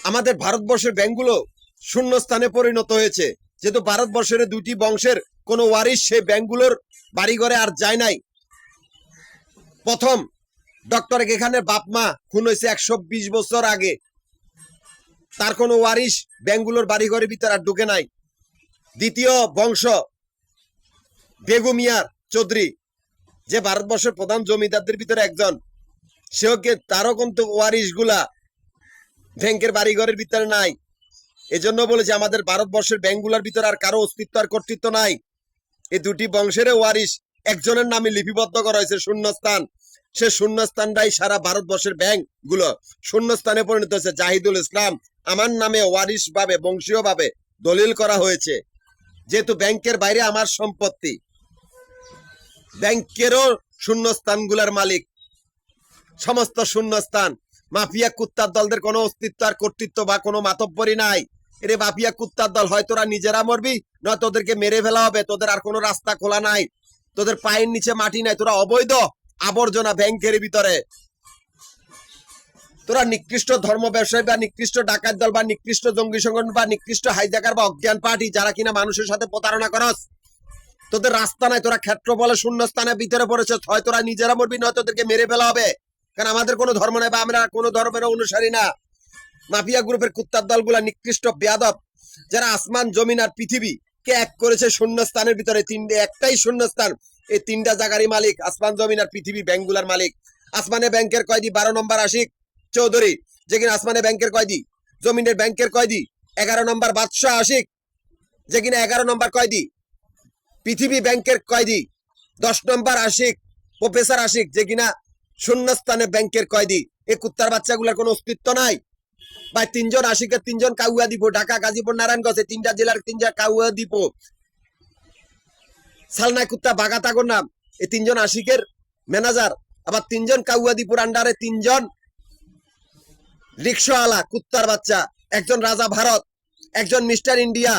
আমাদের ভারতবর্ষের ব্যাংকগুলো শূন্যস্থানে পরিণত হয়েছে, যেহেতু ভারতবর্ষের দুটি বংশের কোনো ওয়ারিশ সেই ব্যাংকগুলোর বাড়িঘরে আর যায় নাই। প্রথম ডক্টর এখানে বাপ মা খুন হয়েছে 120 বছর আগে, তার কোনো ওয়ারিশ ব্যাংকগুলোর বাড়িঘরের ভিতরে আর ঢুকে নাই। দ্বিতীয় বংশ বেগু মিয়ার চৌধুরী, যে ভারতবর্ষের প্রধান জমিদারদের ভিতরে একজন, সেও তারও কিন্তু ওয়ারিশ গুলা ব্যাংকের বাড়িঘরের ভিতরে নাই। এজন্য বলেছে আমাদের ভারতবর্ষের ব্যাংকগুলোর ভিতরে আর কারো অস্তিত্ব আর কর্তৃত্ব নাই। এই দুটি বংশের ওয়ারিশ একজনের নামে লিপিবদ্ধ করা হয়েছে শূন্যস্থান। সে শূন্যস্থানটাই সারা ভারতবর্ষের ব্যাংক গুলো শূন্যস্থানে পরিণত হয়েছে। জাহিদুল ইসলাম আমার নামে ওয়ারিশ ভাবে বংশীয় ভাবে দলিল করা হয়েছে, যেহেতু ব্যাংকের বাইরে আমার সম্পত্তি। ব্যাংকেরও শূন্যস্থান গুলার মালিক, সমস্ত শূন্যস্থান। মাফিয়া কুত্তার দলদের কোনো অস্তিত্ব আর কর্তৃত্ব বা কোনো মাতব্বরি নাই। এরে মাফিয়া কুত্তার দল, হয় তোরা নিজেরা মরবি, নয় তোদেরকে মেরে ফেলা হবে। তোদের আর কোনো রাস্তা খোলা নাই, তোদের পায়ের নিচে মাটি নাই। তোরা অবৈধ আবর্জনা ব্যাংকের ভিতরে। তোরা নিকৃষ্ট ধর্ম ব্যবসায়ী বা নিকৃষ্ট ডাকাত দল বা নিকৃষ্ট জঙ্গি সংগঠন বা নিকৃষ্ট হাইজাকার বা অজ্ঞান পার্টি, যারা কিনা মানুষের সাথে প্রতারণা করস। তোদের রাস্তা নাই, তোরা ক্ষেত্র বলে শূন্যস্থানের ভিতরে পড়েছে। হয় তোরা নিজেরা মরবি, নয় তোদেরকে মেরে ফেলা হবে। কারণ আমাদের কোনো ধর্ম নাই বা আমরা কোনো ধর্মের অনুসারী না। মাফিয়া গ্রুপের কুত্তার দলগুলা নিকৃষ্ট বেয়াদব, যারা আসমান জমিন আর পৃথিবী কে এক করেছে শূন্যস্থানের ভিতরে। একটাই শূন্যস্থান, এই তিনটা জায়গারই মালিক আসমান জমিন আর পৃথিবী ব্যাংকগুলার মালিক। আসমানে ব্যাংকের কয়দি 12 নম্বর আশিক চৌধুরী, যে কিনা আসমানে ব্যাংকের কয়দি। জমিনের ব্যাংকের কয়দি 11 নম্বর বাদশাহ আশিক, যে কিনা 11 নম্বর কয়দি। পৃথিবী ব্যাংকের কয়দি 10 নম্বর আশিক প্রফেসর আশিক, যে কিনা শূন্যস্থানে ব্যাংকের কয়দি। এই কুত্তার বাচ্চাগুলার কোনো অস্তিত্ব নাই ভাই। 3 জন আশিকের 3 জন কাউয়া দিব, ঢাকা, গাজীপুর, নারায়ণগঞ্জে 3টা জেলার 3টা কাউয়া দিব। সালনায় কুত্তা বাগাতাগর নাম এই 3 জন আশিকের ম্যানেজার। আবার 3 জন কাউয়া দীপুর আন্ডারে 3 জন রিক্সাওয়ালা কুত্তার বাচ্চা। একজন রাজা ভারত, একজন মিস্টার ইন্ডিয়া,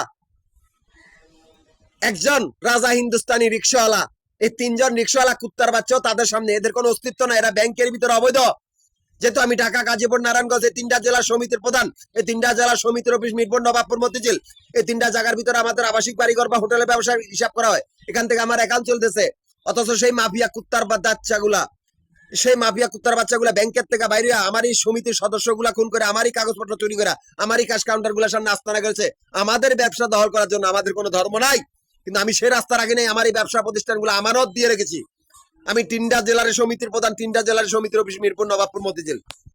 একজন রাজা হিন্দুস্তানি রিক্সাওয়ালা। এই 3 জন রিক্সাওয়ালা কুত্তার বাচ্চাও তাদের সামনে, এদের কোনো অস্তিত্ব নাই। এরা ব্যাংকের ভিতরে অবৈধ। যেহেতু আমি ঢাকা, গাজীপুর, নারায়ণগঞ্জ এই 3টা জেলা সমিতির প্রধান, এই 3টা জেলা সমিতির অফিস মিরপুর, নবাবপুর, মতিঝিল, এই 3টা জায়গার ভিতরে আমাদের আবাসিক বাড়িঘর বা হোটেলের ব্যবসা হিসাব করা হয়। এখান থেকে আমার অ্যাকাউন্ট চলতেছে। অথচ সেই মাফিয়া কুত্তার বাচ্চাগুলা, সেই মাফিয়া কুত্তার বাচ্চাগুলা ব্যাংকের থেকে বাইরে আমার এই সমিতির সদস্যগুলা খুন করে, আমারই কাগজপত্র চুরি করে, আমারই ক্যাশ কাউন্টার গুলার সামনে আস্তানা করেছে আমাদের ব্যবসা দখল করার জন্য। আমাদের কোনো ধর্ম নাই, কিন্তু আমি সেই রাস্তার আগে নেই। আমার এই ব্যবসা প্রতিষ্ঠানগুলো আমানত দিয়ে রেখেছি। আমি 3টা জেলার সমিতির প্রধান, 3টা জেলার সমিতির অফিস মিরপুর, নবাবপুর, মতিঝিল।